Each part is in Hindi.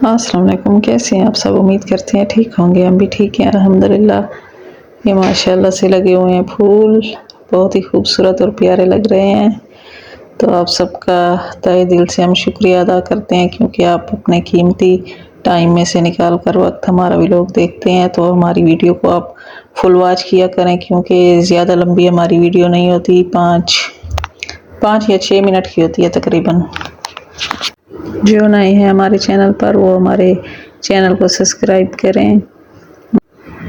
अस्सलाम वालेकुम। कैसे हैं आप सब? उम्मीद करते हैं ठीक होंगे। हम भी ठीक हैं अल्हम्दुलिल्लाह। ये माशाल्लाह से लगे हुए हैं फूल, बहुत ही खूबसूरत और प्यारे लग रहे हैं। तो आप सबका तहे दिल से हम शुक्रिया अदा करते हैं, क्योंकि आप अपने कीमती टाइम में से निकाल कर वक्त हमारा व्लॉग देखते हैं। तो हमारी वीडियो को आप फुल वॉच किया करें, क्योंकि ज़्यादा लंबी हमारी वीडियो नहीं होती, पाँच या 6 मिनट की होती है तकरीबन। जो नए हैं हमारे चैनल पर वो हमारे चैनल को सब्सक्राइब करें।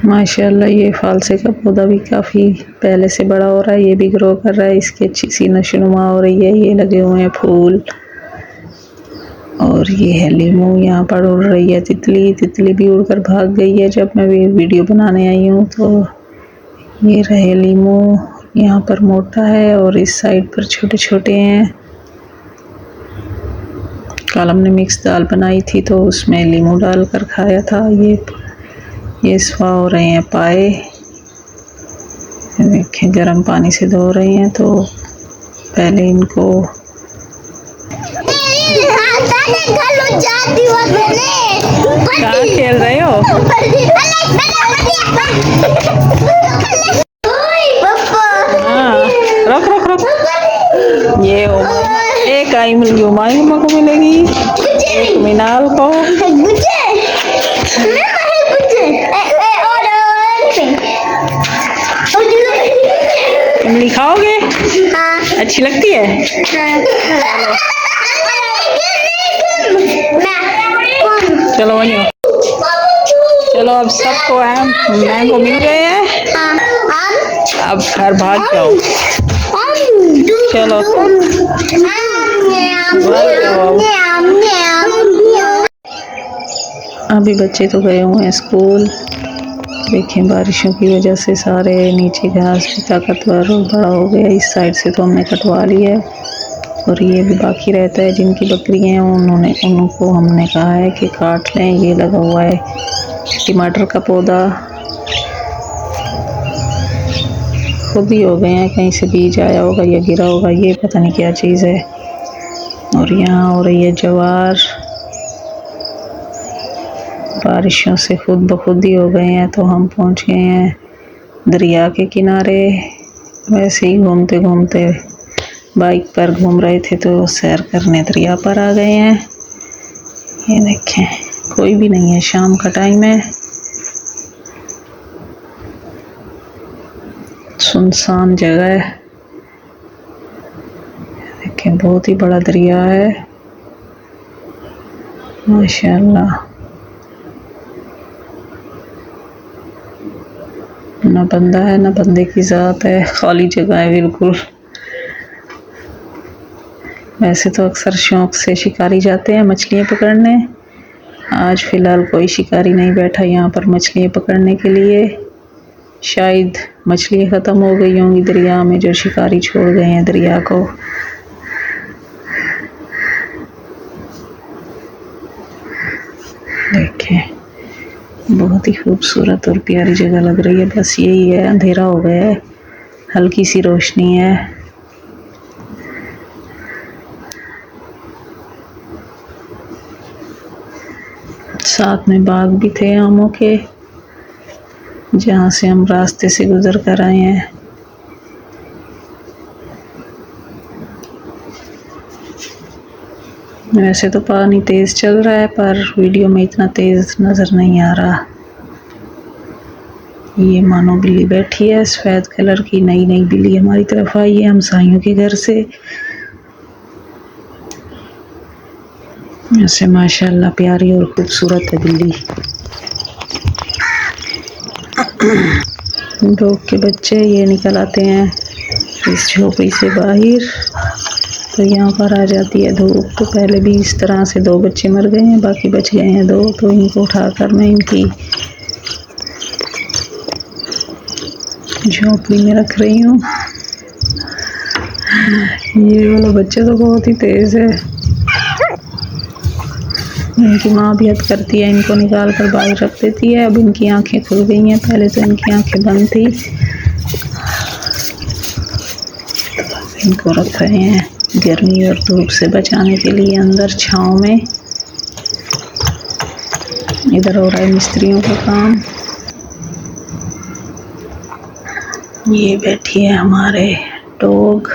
माशाल्लाह ये फालसे का पौधा भी काफ़ी पहले से बड़ा हो रहा है, ये भी ग्रो कर रहा है, इसकी अच्छी सी नशोनुमा हो रही है। ये लगे हुए हैं फूल, और ये है लीमू। यहाँ पर उड़ रही है तितली भी उड़कर भाग गई है जब मैं वीडियो बनाने आई हूँ। तो ये रहे लीमू, यहाँ पर मोटा है और इस साइड पर छोटे छोटे हैं। कल हमने मिक्स दाल बनाई थी तो उसमें लीमू डाल कर खाया था। ये सफा हो रहे हैं पाए, देखें गर्म पानी से धो रहे हैं। तो पहले इनको कहाँ खेल रहे हो? हाँ, रख ये एक आई मिल उमा को मिलेगी, एक मिनाल को। इमली खाओगे? अच्छी लगती है? चलो वही, चलो अब सबको मैंगो मिल गए हैं, अब घर भाग जाओ। चलो अभी बच्चे तो गए हुए हैं स्कूल। देखें बारिशों की वजह से सारे नीचे घास भी ताकतवर और बड़ा हो गया। इस साइड से तो हमने कटवा ली है, और ये भी बाकी रहता है। जिनकी बकरियां हैं उनको हमने कहा है कि काट लें। ये लगा हुआ है टमाटर का पौधा, खुद ही हो गए हैं, कहीं से बीज आया होगा या गिरा होगा, ये पता नहीं क्या चीज़ है। और यहाँ हो रही है ज्वार, बारिशों से खुद ब खुद ही हो गए हैं। तो हम पहुँच गए हैं दरिया के किनारे। वैसे ही घूमते घूमते बाइक पर घूम रहे थे तो सैर करने दरिया पर आ गए हैं। ये देखें कोई भी नहीं है, शाम का टाइम है, सुनसान जगह है। देखें बहुत ही बड़ा दरिया है माशाल्लाह। ना बंदा है ना बंदे की ज़ात है, खाली जगह है बिल्कुल। वैसे तो अक्सर शौक़ से शिकारी जाते हैं मछलियाँ पकड़ने। आज फ़िलहाल कोई शिकारी नहीं बैठा यहाँ पर मछलियाँ पकड़ने के लिए। शायद मछलियाँ ख़त्म हो गई होंगी दरिया में, जो शिकारी छोड़ गए हैं दरिया को। देखें बहुत ही खूबसूरत और प्यारी जगह लग रही है। बस यही है, अंधेरा हो गया है, हल्की सी रोशनी है। साथ में बाग भी थे आमों के, जहाँ से हम रास्ते से गुजर कर आए हैं। वैसे तो पानी तेज़ चल रहा है, पर वीडियो में इतना तेज़ नज़र नहीं आ रहा। ये मानो बिल्ली बैठी है, सफ़ेद कलर की नई बिल्ली हमारी तरफ आई है हमसाइयों के घर से। ऐसे माशाल्लाह प्यारी और खूबसूरत है बिल्ली। डॉग के बच्चे ये निकल आते हैं इस झोपड़ी से बाहर, तो यहाँ पर आ जाती है धूप। तो पहले भी इस तरह से 2 बच्चे मर गए हैं, बाकी बच गए हैं 2। तो इनको उठाकर मैं इनकी झोपड़ी में रख रही हूँ। ये वाला बच्चा तो बहुत ही तेज़ है, इनकी माँ भी हद करती है, इनको निकाल कर बाहर रख देती है। अब इनकी आंखें खुल गई हैं, पहले तो इनकी आंखें बंद थी। इनको रख रहे हैं गर्मी और धूप से बचाने के लिए अंदर छाँव में। इधर हो रहा है मिस्त्रियों का काम। ये बैठी है हमारे डॉग।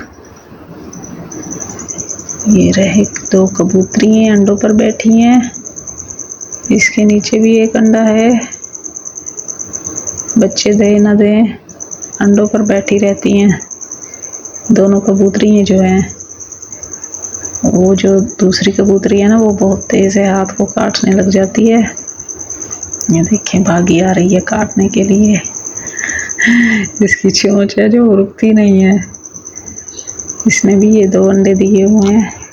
ये रहे 2 कबूतरी हैं, अंडों पर बैठी हैं। इसके नीचे भी एक अंडा है। बच्चे दे ना दे अंडों पर बैठी रहती हैं। दोनों कबूतरी जो हैं, वो जो दूसरी कबूतरी है ना, वो बहुत तेज है, हाथ को काटने लग जाती है। ये देखिए भागी आ रही है काटने के लिए। इसकी चोंच है जो रुकती नहीं है। इसने भी ये 2 अंडे दिए हुए हैं।